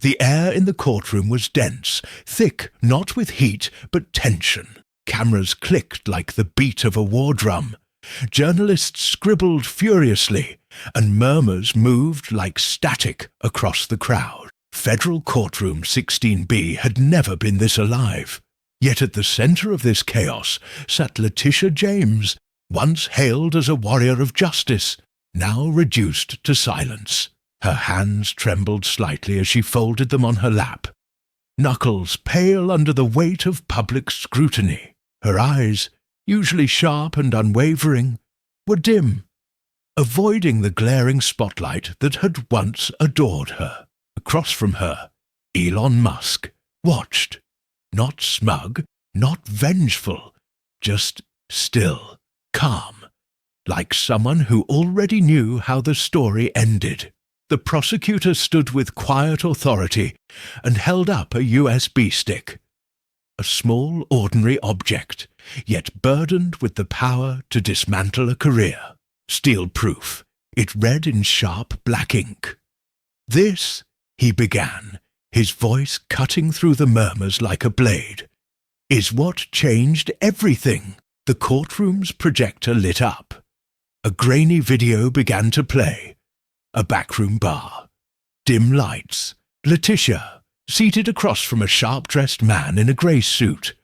The air in the courtroom was dense, thick not with heat but tension. Cameras clicked like the beat of a war drum. Journalists scribbled furiously, and murmurs moved like static across the crowd. Federal Courtroom 16B had never been this alive. Yet at the center of this chaos sat Letitia James, once hailed as a warrior of justice, now reduced to silence. Her hands trembled slightly as she folded them on her lap, knuckles pale under the weight of public scrutiny. Her eyes, usually sharp and unwavering, were dim, avoiding the glaring spotlight that had once adored her. Across from her, Elon Musk watched, not smug, not vengeful, just still, calm, like someone who already knew how the story ended. The prosecutor stood with quiet authority and held up a USB stick. A small, ordinary object, yet burdened with the power to dismantle a career. Steel-proof, it read in sharp black ink. "This," he began, his voice cutting through the murmurs like a blade, "is what changed everything." The courtroom's projector lit up. A grainy video began to play. A backroom bar. Dim lights. Letitia, seated across from a sharp-dressed man in a grey suit.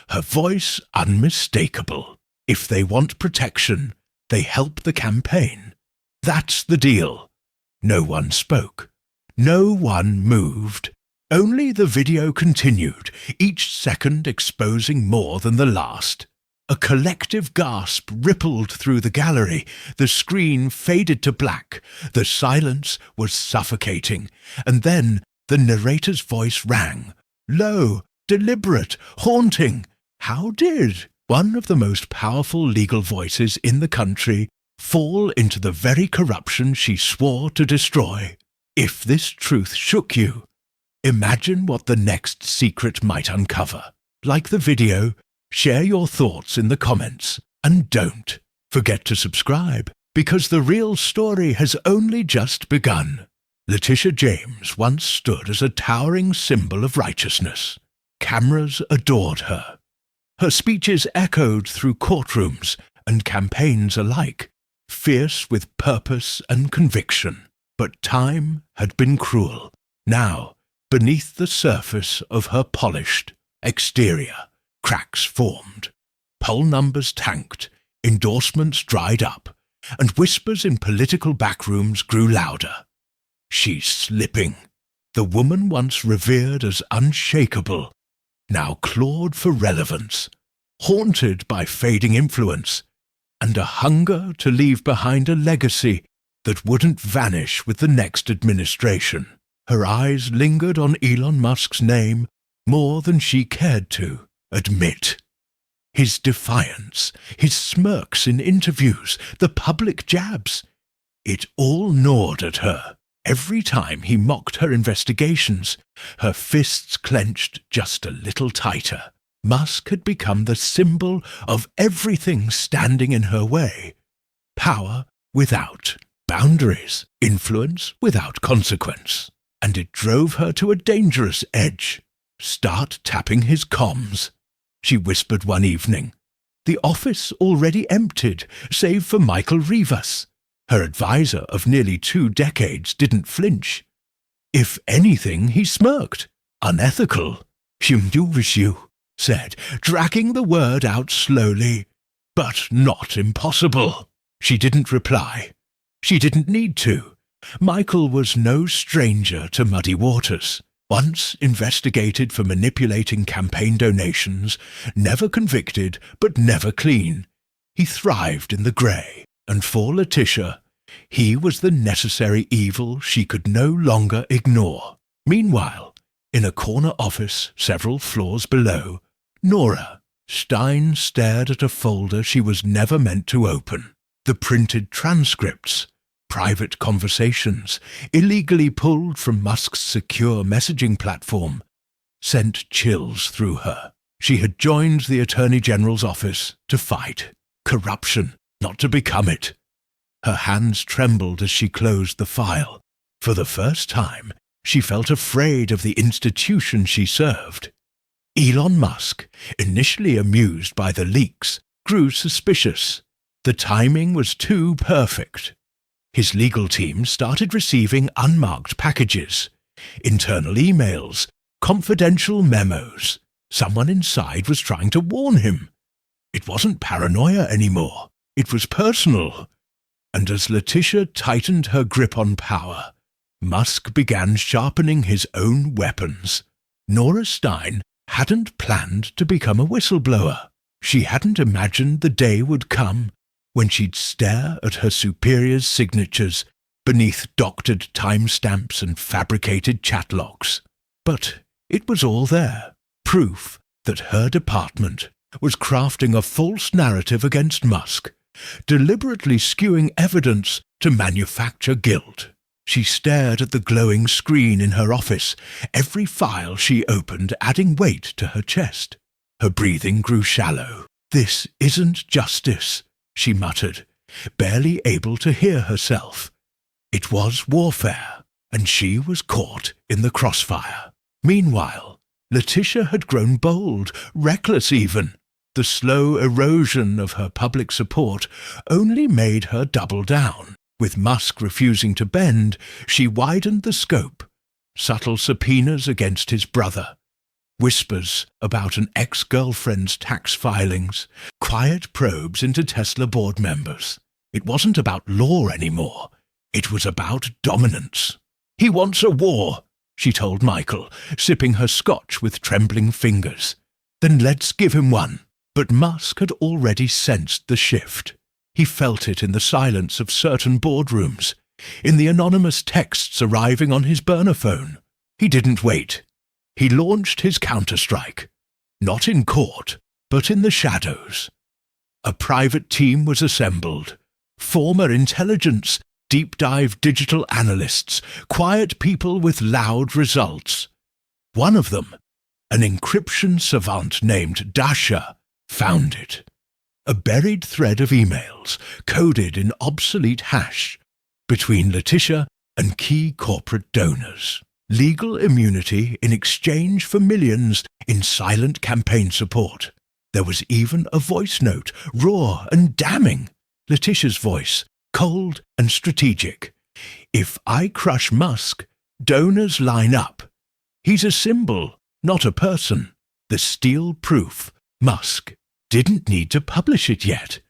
Her voice unmistakable. If they want protection, they help the campaign. That's the deal. No one spoke. No one moved. Only the video continued, each second exposing more than the last. A collective gasp rippled through the gallery. The screen faded to black. The silence was suffocating. And then the narrator's voice rang. Low, deliberate, haunting. How did one of the most powerful legal voices in the country fall into the very corruption she swore to destroy? If this truth shook you, imagine what the next secret might uncover. Like the video, share your thoughts in the comments, and don't forget to subscribe, because the real story has only just begun. Letitia James once stood as a towering symbol of righteousness. Cameras adored her. Her speeches echoed through courtrooms and campaigns alike, fierce with purpose and conviction. But time had been cruel. Now, beneath the surface of her polished exterior, cracks formed. Poll numbers tanked, endorsements dried up, and whispers in political backrooms grew louder. She's slipping. The woman once revered as unshakable, now clawed for relevance, haunted by fading influence, and a hunger to leave behind a legacy that wouldn't vanish with the next administration. Her eyes lingered on Elon Musk's name more than she cared to admit. His defiance, his smirks in interviews, the public jabs, it all gnawed at her. Every time he mocked her investigations, her fists clenched just a little tighter. Musk had become the symbol of everything standing in her way. Power without boundaries, influence without consequence. And it drove her to a dangerous edge. Start tapping his comms, she whispered one evening. The office already emptied, save for Michael Rivas. Her advisor of nearly 2 decades didn't flinch. If anything, he smirked. Unethical. You said, dragging the word out slowly. But not impossible. She didn't reply. She didn't need to. Michael was no stranger to muddy waters. Once investigated for manipulating campaign donations, never convicted, but never clean. He thrived in the grey, and for Letitia, he was the necessary evil she could no longer ignore. Meanwhile, in a corner office several floors below, Nora Stein stared at a folder she was never meant to open. The printed transcripts, private conversations, illegally pulled from Musk's secure messaging platform, sent chills through her. She had joined the Attorney General's office to fight corruption, not to become it. Her hands trembled as she closed the file. For the first time, She felt afraid of the institution she served. Elon Musk, initially amused by the leaks, grew suspicious. The timing was too perfect. His legal team started receiving unmarked packages, internal emails, confidential memos. Someone inside was trying to warn him. It wasn't paranoia anymore. It was personal. And as Letitia tightened her grip on power, Musk began sharpening his own weapons. Nora Stein hadn't planned to become a whistleblower. She hadn't imagined the day would come when she'd stare at her superior's signatures beneath doctored timestamps and fabricated chat logs. But it was all there, proof that her department was crafting a false narrative against Musk, deliberately skewing evidence to manufacture guilt. She stared at the glowing screen in her office, every file she opened adding weight to her chest. Her breathing grew shallow. "This isn't justice," she muttered, barely able to hear herself. It was warfare, and she was caught in the crossfire. Meanwhile, Letitia had grown bold, reckless even. The slow erosion of her public support only made her double down. With Musk refusing to bend, she widened the scope. Subtle subpoenas against his brother, whispers about an ex-girlfriend's tax filings, quiet probes into Tesla board members. It wasn't about law anymore. It was about dominance. "He wants a war," she told Michael, sipping her scotch with trembling fingers. "Then let's give him one." But Musk had already sensed the shift. He felt it in the silence of certain boardrooms, in the anonymous texts arriving on his burner phone. He didn't wait. He launched his counterstrike, not in court, but in the shadows. A private team was assembled. Former intelligence, deep-dive digital analysts, quiet people with loud results. One of them, an encryption savant named Dasha, found it. A buried thread of emails, coded in obsolete hash, between Letitia and key corporate donors. Legal immunity in exchange for millions in silent campaign support. There was even a voice note, raw and damning. Letitia's voice, cold and strategic. "If I crush Musk, donors line up. He's a symbol, not a person." The steel proof. Musk didn't need to publish it yet.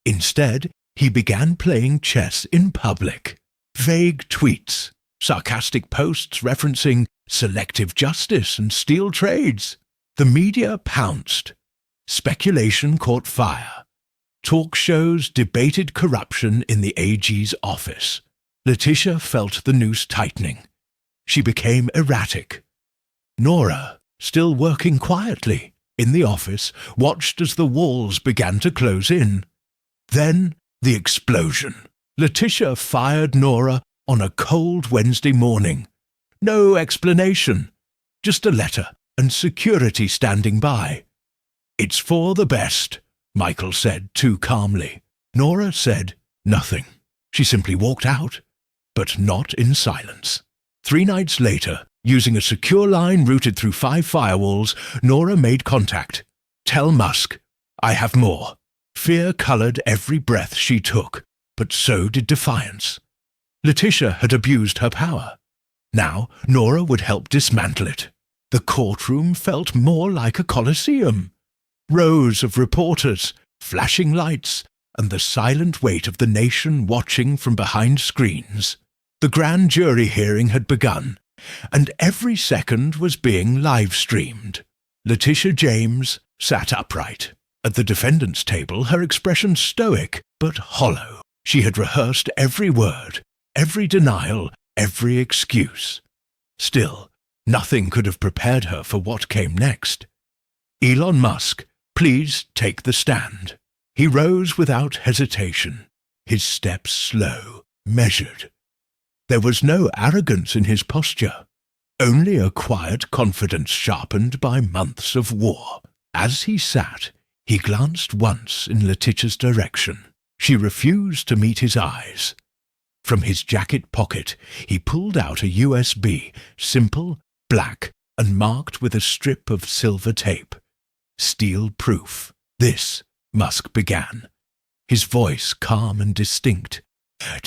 Instead, he began playing chess in public. Vague tweets, sarcastic posts referencing selective justice and steel trades. The media pounced. Speculation caught fire. Talk shows debated corruption in the AG's office. Letitia felt the noose tightening. She became erratic. Nora, still working quietly in the office, watched as the walls began to close in. Then the explosion. Letitia fired Nora on a cold Wednesday morning. No explanation, just a letter and security standing by. "It's for the best," Michael said too calmly. Nora said nothing. She simply walked out, but not in silence. 3 nights later, using a secure line routed through 5 firewalls, Nora made contact. "Tell Musk, I have more." Fear coloured every breath she took, but so did defiance. Letitia had abused her power. Now Nora would help dismantle it. The courtroom felt more like a coliseum. Rows of reporters, flashing lights, and the silent weight of the nation watching from behind screens. The grand jury hearing had begun, and every second was being live-streamed. Letitia James sat upright. At the defendant's table, her expression stoic but hollow. She had rehearsed every word, every denial, every excuse. Still, nothing could have prepared her for what came next. "Elon Musk, please take the stand." He rose without hesitation, his steps slow, measured. There was no arrogance in his posture, only a quiet confidence sharpened by months of war. As he sat, he glanced once in Letitia's direction. She refused to meet his eyes. From his jacket pocket, he pulled out a USB, simple, black, and marked with a strip of silver tape. Steel proof. This, Musk began, his voice calm and distinct,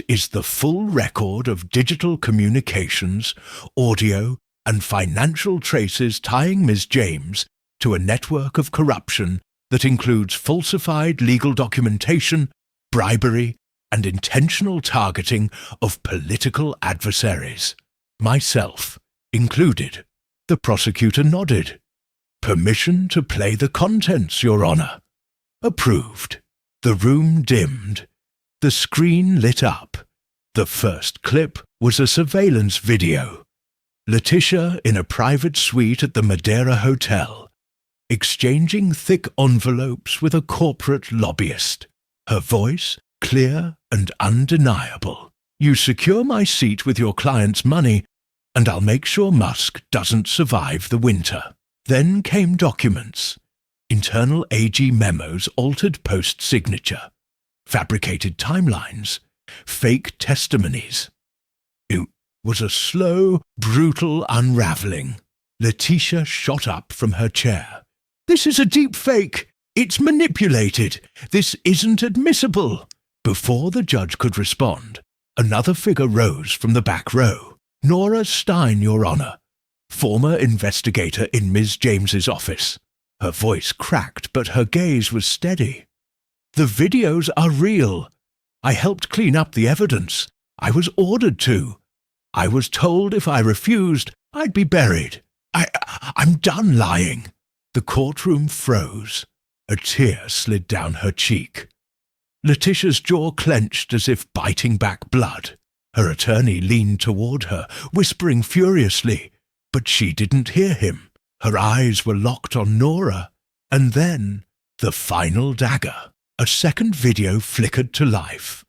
is the full record of digital communications, audio, and financial traces tying Ms. James to a network of corruption that includes falsified legal documentation, bribery, and intentional targeting of political adversaries, myself included. The prosecutor nodded. Permission to play the contents, Your Honor. Approved. The room dimmed. The screen lit up. The first clip was a surveillance video. Letitia in a private suite at the Madeira Hotel, exchanging thick envelopes with a corporate lobbyist. Her voice clear and undeniable. You secure my seat with your client's money, and I'll make sure Musk doesn't survive the winter. Then came documents. Internal AG memos altered post-signature. Fabricated timelines. Fake testimonies. It was a slow, brutal unraveling. Letitia shot up from her chair. This is a deep fake. It's manipulated. This isn't admissible. Before the judge could respond, another figure rose from the back row. Nora Stein, Your Honor, former investigator in Ms. James's office. Her voice cracked, but her gaze was steady. The videos are real. I helped clean up the evidence. I was ordered to. I was told if I refused, I'd be buried. I'm done lying. The courtroom froze. A tear slid down her cheek. Letitia's jaw clenched as if biting back blood. Her attorney leaned toward her, whispering furiously, but she didn't hear him. Her eyes were locked on Nora. And then, the final dagger. A second video flickered to life.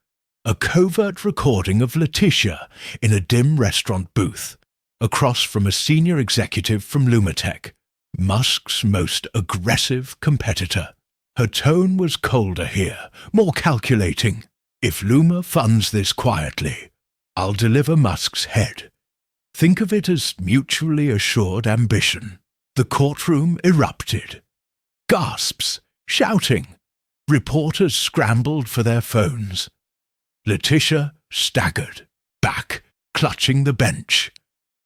A covert recording of Letitia in a dim restaurant booth, across from a senior executive from Lumatech, Musk's most aggressive competitor. Her tone was colder here, more calculating. If Luma funds this quietly, I'll deliver Musk's head. Think of it as mutually assured ambition. The courtroom erupted. Gasps, shouting. Reporters scrambled for their phones. Letitia staggered, back, clutching the bench.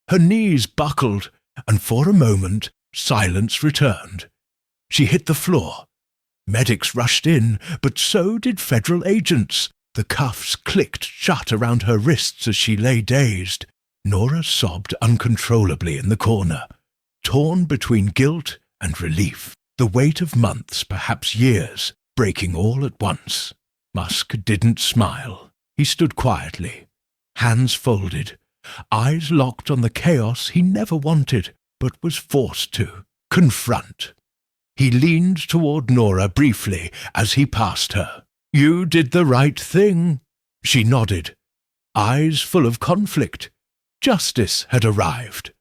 Her knees buckled, and for a moment, silence returned. She hit the floor. Medics rushed in, but so did federal agents. The cuffs clicked shut around her wrists as she lay dazed. Nora sobbed uncontrollably in the corner, torn between guilt and relief. The weight of months, perhaps years, breaking all at once. Musk didn't smile. He stood quietly, hands folded, eyes locked on the chaos he never wanted, but was forced to confront. He leaned toward Nora briefly as he passed her. You did the right thing. She nodded, eyes full of conflict. Justice had arrived,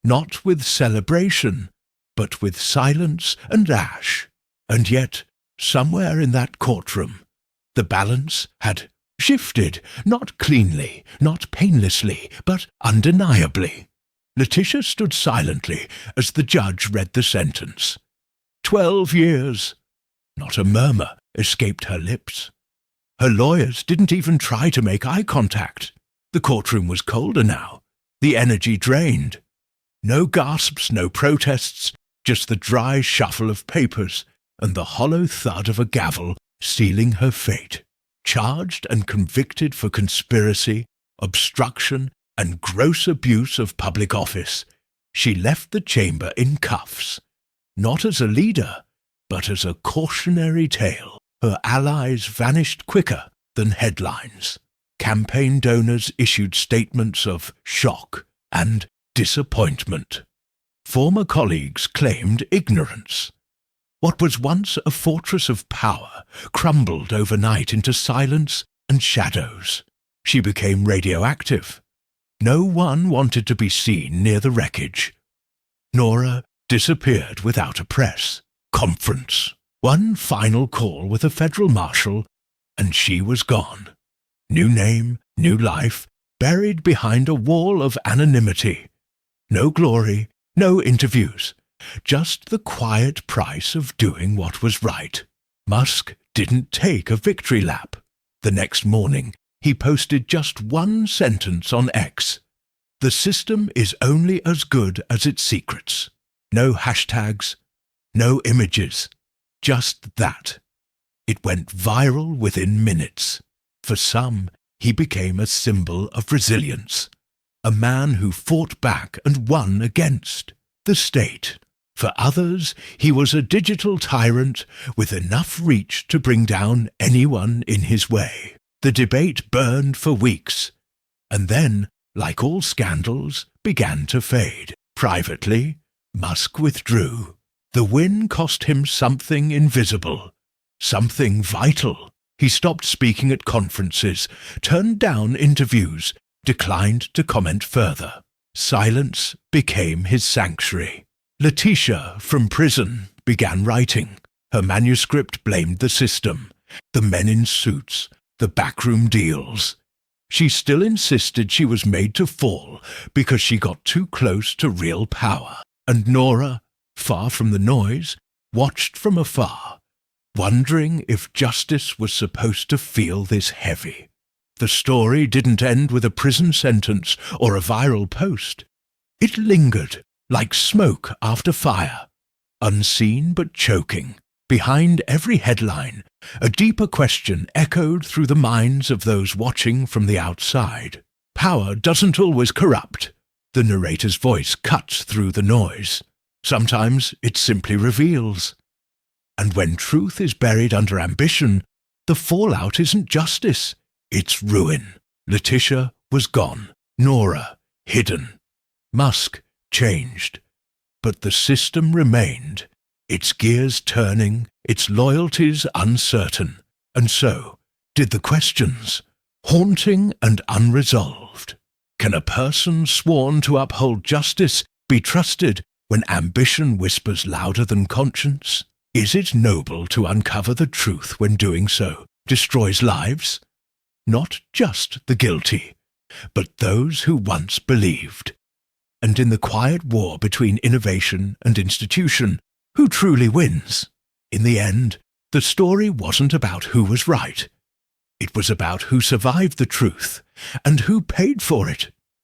not with celebration, but with silence and ash. And yet, somewhere in that courtroom, the balance had shifted, not cleanly, not painlessly, but undeniably. Letitia stood silently as the judge read the sentence. 12 years. Not a murmur escaped her lips. Her lawyers didn't even try to make eye contact. The courtroom was colder now, the energy drained. No gasps, no protests, just the dry shuffle of papers and the hollow thud of a gavel sealing her fate. Charged and convicted for conspiracy, obstruction, and gross abuse of public office, she left the chamber in cuffs. Not as a leader, but as a cautionary tale. Her allies vanished quicker than headlines. Campaign donors issued statements of shock and disappointment. Former colleagues claimed ignorance. What was once a fortress of power crumbled overnight into silence and shadows. She became radioactive. No one wanted to be seen near the wreckage. Nora disappeared without a press conference. One final call with a federal marshal, and she was gone. New name, New life buried behind a wall of anonymity. No glory, no interviews, just the quiet price of doing what was right. Musk didn't take a victory lap. The next morning, he posted just one sentence on X. The system is only as good as its secrets. No hashtags, no images, just that. It went viral within minutes. For some, he became a symbol of resilience, a man who fought back and won against the state. For others, he was a digital tyrant with enough reach to bring down anyone in his way. The debate burned for weeks, and then, like all scandals, began to fade. Privately, Musk withdrew. The win cost him something invisible, something vital. He stopped speaking at conferences, turned down interviews, declined to comment further. Silence became his sanctuary. Letitia, from prison, began writing. Her manuscript blamed the system, the men in suits, the backroom deals. She still insisted she was made to fall because she got too close to real power. And Nora, far from the noise, watched from afar, wondering if justice was supposed to feel this heavy. The story didn't end with a prison sentence or a viral post. It lingered, like smoke after fire, unseen but choking. Behind every headline, a deeper question echoed through the minds of those watching from the outside. Power doesn't always corrupt. The narrator's voice cuts through the noise. Sometimes it simply reveals. And when truth is buried under ambition, the fallout isn't justice, it's ruin. Letitia was gone. Nora, hidden. Musk, changed. But the system remained, its gears turning, its loyalties uncertain. And so did the questions, haunting and unresolved. Can a person sworn to uphold justice be trusted when ambition whispers louder than conscience? Is it noble to uncover the truth when doing so destroys lives? Not just the guilty, but those who once believed. And in the quiet war between innovation and institution, who truly wins? In the end, the story wasn't about who was right. It was about who survived the truth and who paid for it